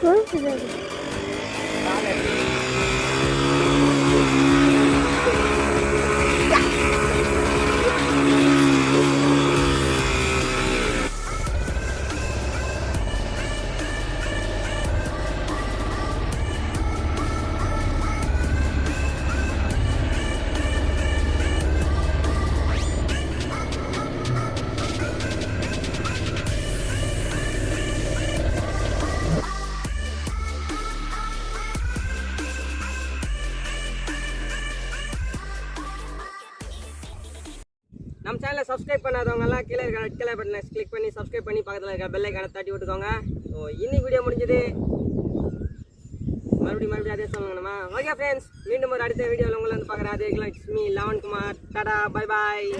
Çok güzel. நம்ம சேனலை சப்ஸ்கிரைப் பண்ணாதவங்கலாம் கீழே இருக்க ரெட் கலர் பட்டனை கிளிக் பண்ணி சப்ஸ்கிரைப் பண்ணி பக்கத்தில் இருக்க பெல் ஐக்கானை தட்டி விட்டுக்கோங்க. ஸோ இன்னைக்கு வீடியோ முடிஞ்சது. மறுபடியும் அதே சொல்லணுமா? ஓகே ஃப்ரெண்ட்ஸ், மீண்டும் ஒரு அடுத்த வீடியோவில் உங்களை வந்து பார்க்குறேன். அதே it's me eleven Kumar. Tata, bye bye.